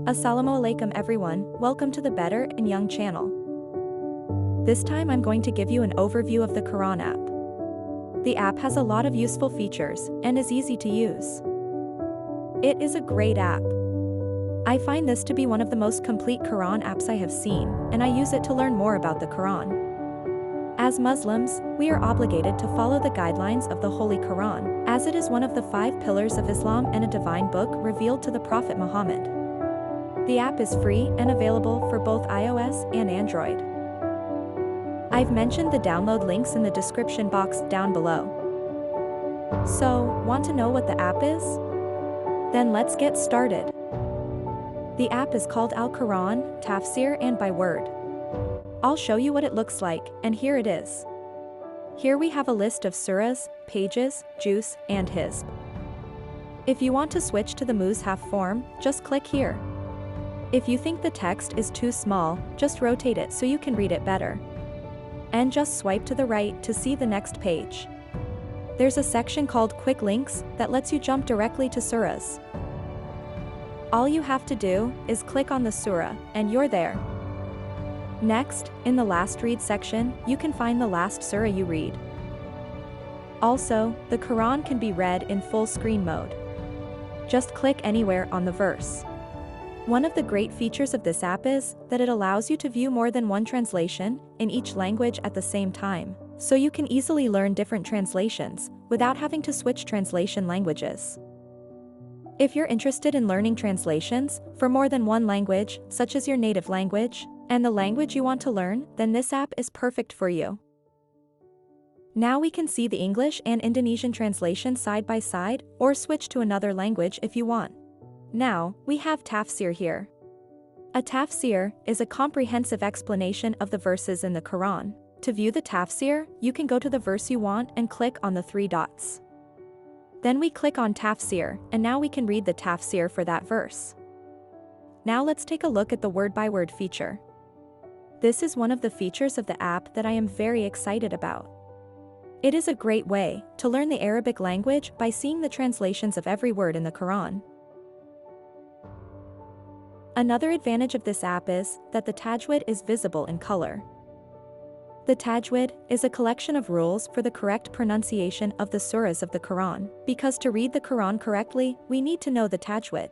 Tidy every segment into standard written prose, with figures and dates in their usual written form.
𝗂𝗪𝗡 everyone, welcome to the Better and Young channel. This time I'm going to give you an overview of the Quran app. The app has a lot of useful features and is easy to use. It is a great app. I find this to be one of the most complete Quran apps I have seen, and I use it to learn more about the Quran. As Muslims, we are obligated to follow the guidelines of the Holy Quran, as it is one of the 5 pillars of Islam and a divine book revealed to the Prophet Muhammad. The app is free and available for both iOS and Android. I've mentioned the download links in the description box down below. So, want to know what the app is? Then let's get started. The app is called Al-Quran, Tafsir and by Word. I'll show you what it looks like, and here it is. Here we have a list of surahs, pages, juz, and hizb. If you want to switch to the Mushaf form, just click here. If you think the text is too small, just rotate it so you can read it better. And just swipe to the right to see the next page. There's a section called Quick Links that lets you jump directly to surahs. All you have to do is click on the surah, and you're there. Next, in the last read section, you can find the last surah you read. Also, the Quran can be read in full screen mode. Just click anywhere on the verse. One of the great features of this app is that it allows you to view more than one translation in each language at the same time, so you can easily learn different translations without having to switch translation languages. If you're interested in learning translations for more than one language, such as your native language, and the language you want to learn, then this app is perfect for you. Now we can see the English and Indonesian translation side by side, or switch to another language if you want. Now, we have tafsir here. A tafsir is a comprehensive explanation of the verses in the Quran. To view the tafsir, you can go to the verse you want and click on the 3 dots. Then we click on tafsir, and now we can read the tafsir for that verse. Now let's take a look at the word-by-word feature. This is one of the features of the app that I am very excited about. It is a great way to learn the Arabic language by seeing the translations of every word in the Quran. Another advantage of this app is that the Tajwid is visible in color. The Tajwid is a collection of rules for the correct pronunciation of the surahs of the Quran, because to read the Quran correctly, we need to know the Tajwid.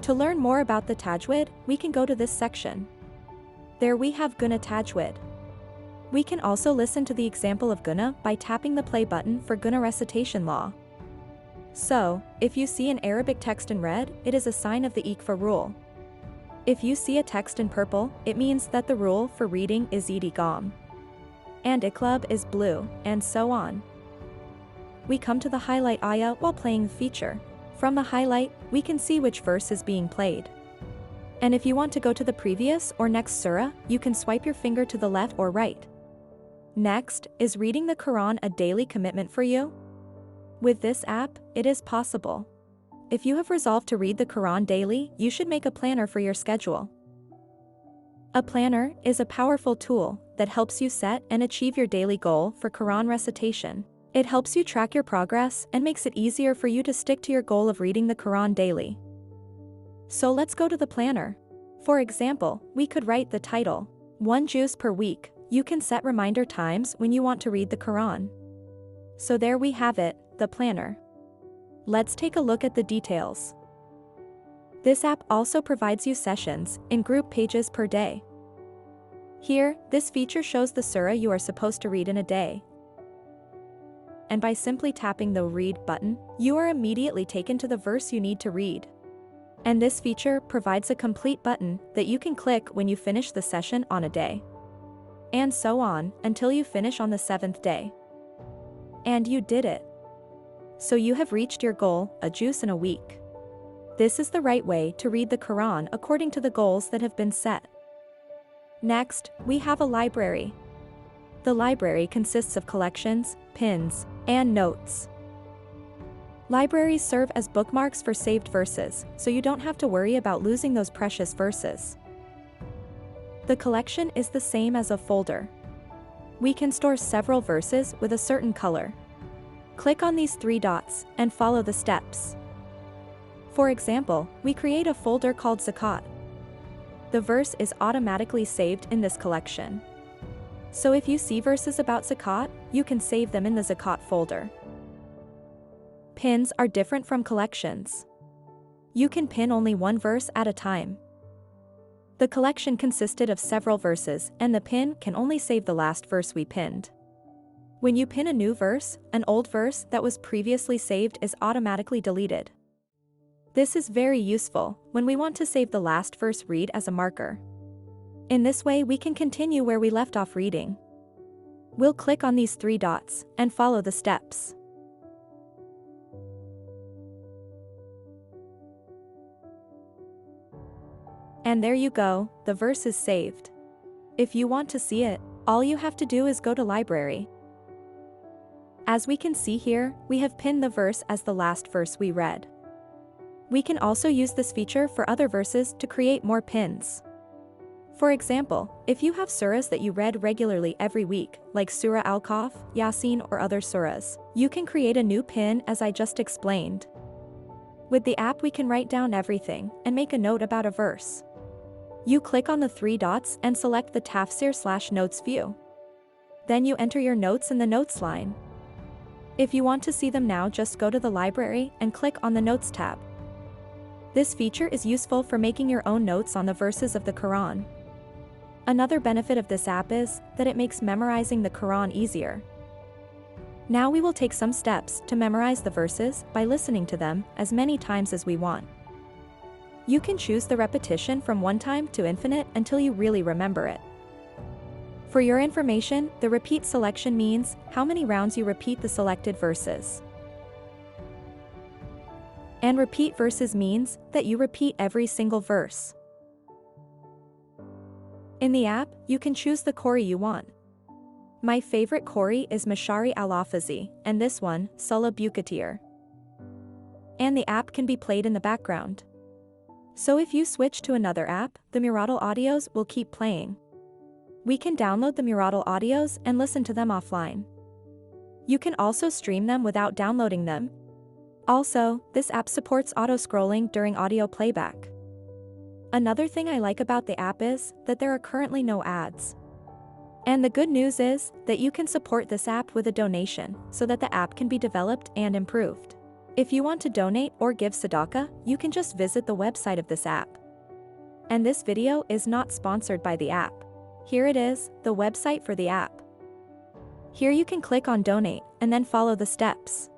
To learn more about the Tajwid, we can go to this section. There we have Gunna Tajwid. We can also listen to the example of Gunna by tapping the play button for Gunna recitation law. So, if you see an Arabic text in red, it is a sign of the 𝗂𝗂𝗪𝗡 rule. If you see a text in purple, it means that the rule for reading is idgham. And iqlab is blue, and so on. We come to the highlight ayah while playing the feature. From the highlight, we can see which verse is being played. And if you want to go to the previous or next surah, you can swipe your finger to the left or right. Next, is reading the Quran a daily commitment for you? With this app, it is possible. If you have resolved to read the Quran daily, you should make a planner for your schedule. A planner is a powerful tool that helps you set and achieve your daily goal for Quran recitation. It helps you track your progress and makes it easier for you to stick to your goal of reading the Quran daily. So let's go to the planner. For example, we could write the title, 1 juz per week. You can set reminder times when you want to read the Quran. So there we have it, the planner. Let's take a look at the details. This app also provides you sessions in group pages per day. Here, this feature shows the surah you are supposed to read in a day. And by simply tapping the read button, you are immediately taken to the verse you need to read. And this feature provides a complete button that you can click when you finish the session on a day. And so on, until you finish on the 7th day. And you did it. So you have reached your goal, a juz in a week. This is the right way to read the Quran according to the goals that have been set. Next, we have a library. The library consists of collections, pins, and notes. Libraries serve as bookmarks for saved verses, so you don't have to worry about losing those precious verses. The collection is the same as a folder. We can store several verses with a certain color. Click on these 3 dots and follow the steps. For example, we create a folder called 𝗧𝗂𝗍𝗂. The verse is automatically saved in this collection. So if you see verses about 𝗧𝗂𝗍𝗂, you can save them in the 𝗧𝗂𝗍𝗂 folder. Pins are different from collections. You can pin only one verse at a time. The collection consisted of several verses, and the pin can only save the last verse we pinned. When you pin a new verse, an old verse that was previously saved is automatically deleted. This is very useful when we want to save the last verse read as a marker. In this way we can continue where we left off reading. We'll click on these 3 dots and follow the steps. And there you go, the verse is saved. If you want to see it, all you have to do is go to library. As we can see here, we have pinned the verse as the last verse we read. We can also use this feature for other verses to create more pins. For example, if you have surahs that you read regularly every week, like Surah Al-Kahf, Yasin or other surahs, you can create a new pin as I just explained. With the app we can write down everything and make a note about a verse. You click on the 3 dots and select the tafsir/notes view. Then you enter your notes in the notes line. If you want to see them now, just go to the library and click on the notes tab. This feature is useful for making your own notes on the verses of the Quran. Another benefit of this app is that it makes memorizing the Quran easier. Now we will take some steps to memorize the verses by listening to them as many times as we want. You can choose the repetition from 1 time to infinite until you really remember it. For your information, the repeat selection means how many rounds you repeat the selected verses. And repeat verses means that you repeat every single verse. In the app, you can choose the Qari you want. My favorite Qari is 𝗪cie𝗿𝗪𝗡𝗪, and this one, 𝗂𝗪𝗪𝗡𝗪. And the app can be played in the background. So if you switch to another app, the 𝗪cie𝗿𝗪𝗡𝗪 audios will keep playing. We can download the 𝗪cie𝗿𝗪𝗡𝗪 audios and listen to them offline. You can also stream them without downloading them. Also, this app supports auto-scrolling during audio playback. Another thing I like about the app is that there are currently no ads. And the good news is that you can support this app with a donation so that the app can be developed and improved. If you want to donate or give Sadaqah, you can just visit the website of this app. And this video is not sponsored by the app. Here it is, the website for the app. Here you can click on donate and then follow the steps.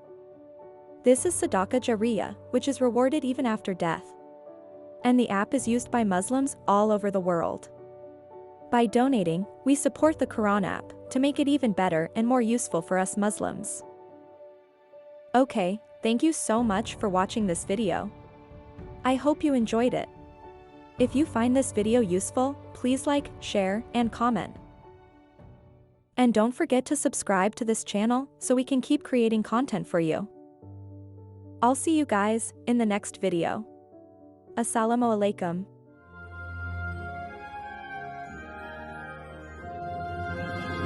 This is Sadaqah Jariyah, which is rewarded even after death. And the app is used by Muslims all over the world. By donating, we support the Quran app to make it even better and more useful for us Muslims. Okay, thank you so much for watching this video. I hope you enjoyed it. If you find this video useful, please like, share, and comment. And don't forget to subscribe to this channel so we can keep creating content for you. I'll see you guys in the next video. Assalamu alaikum.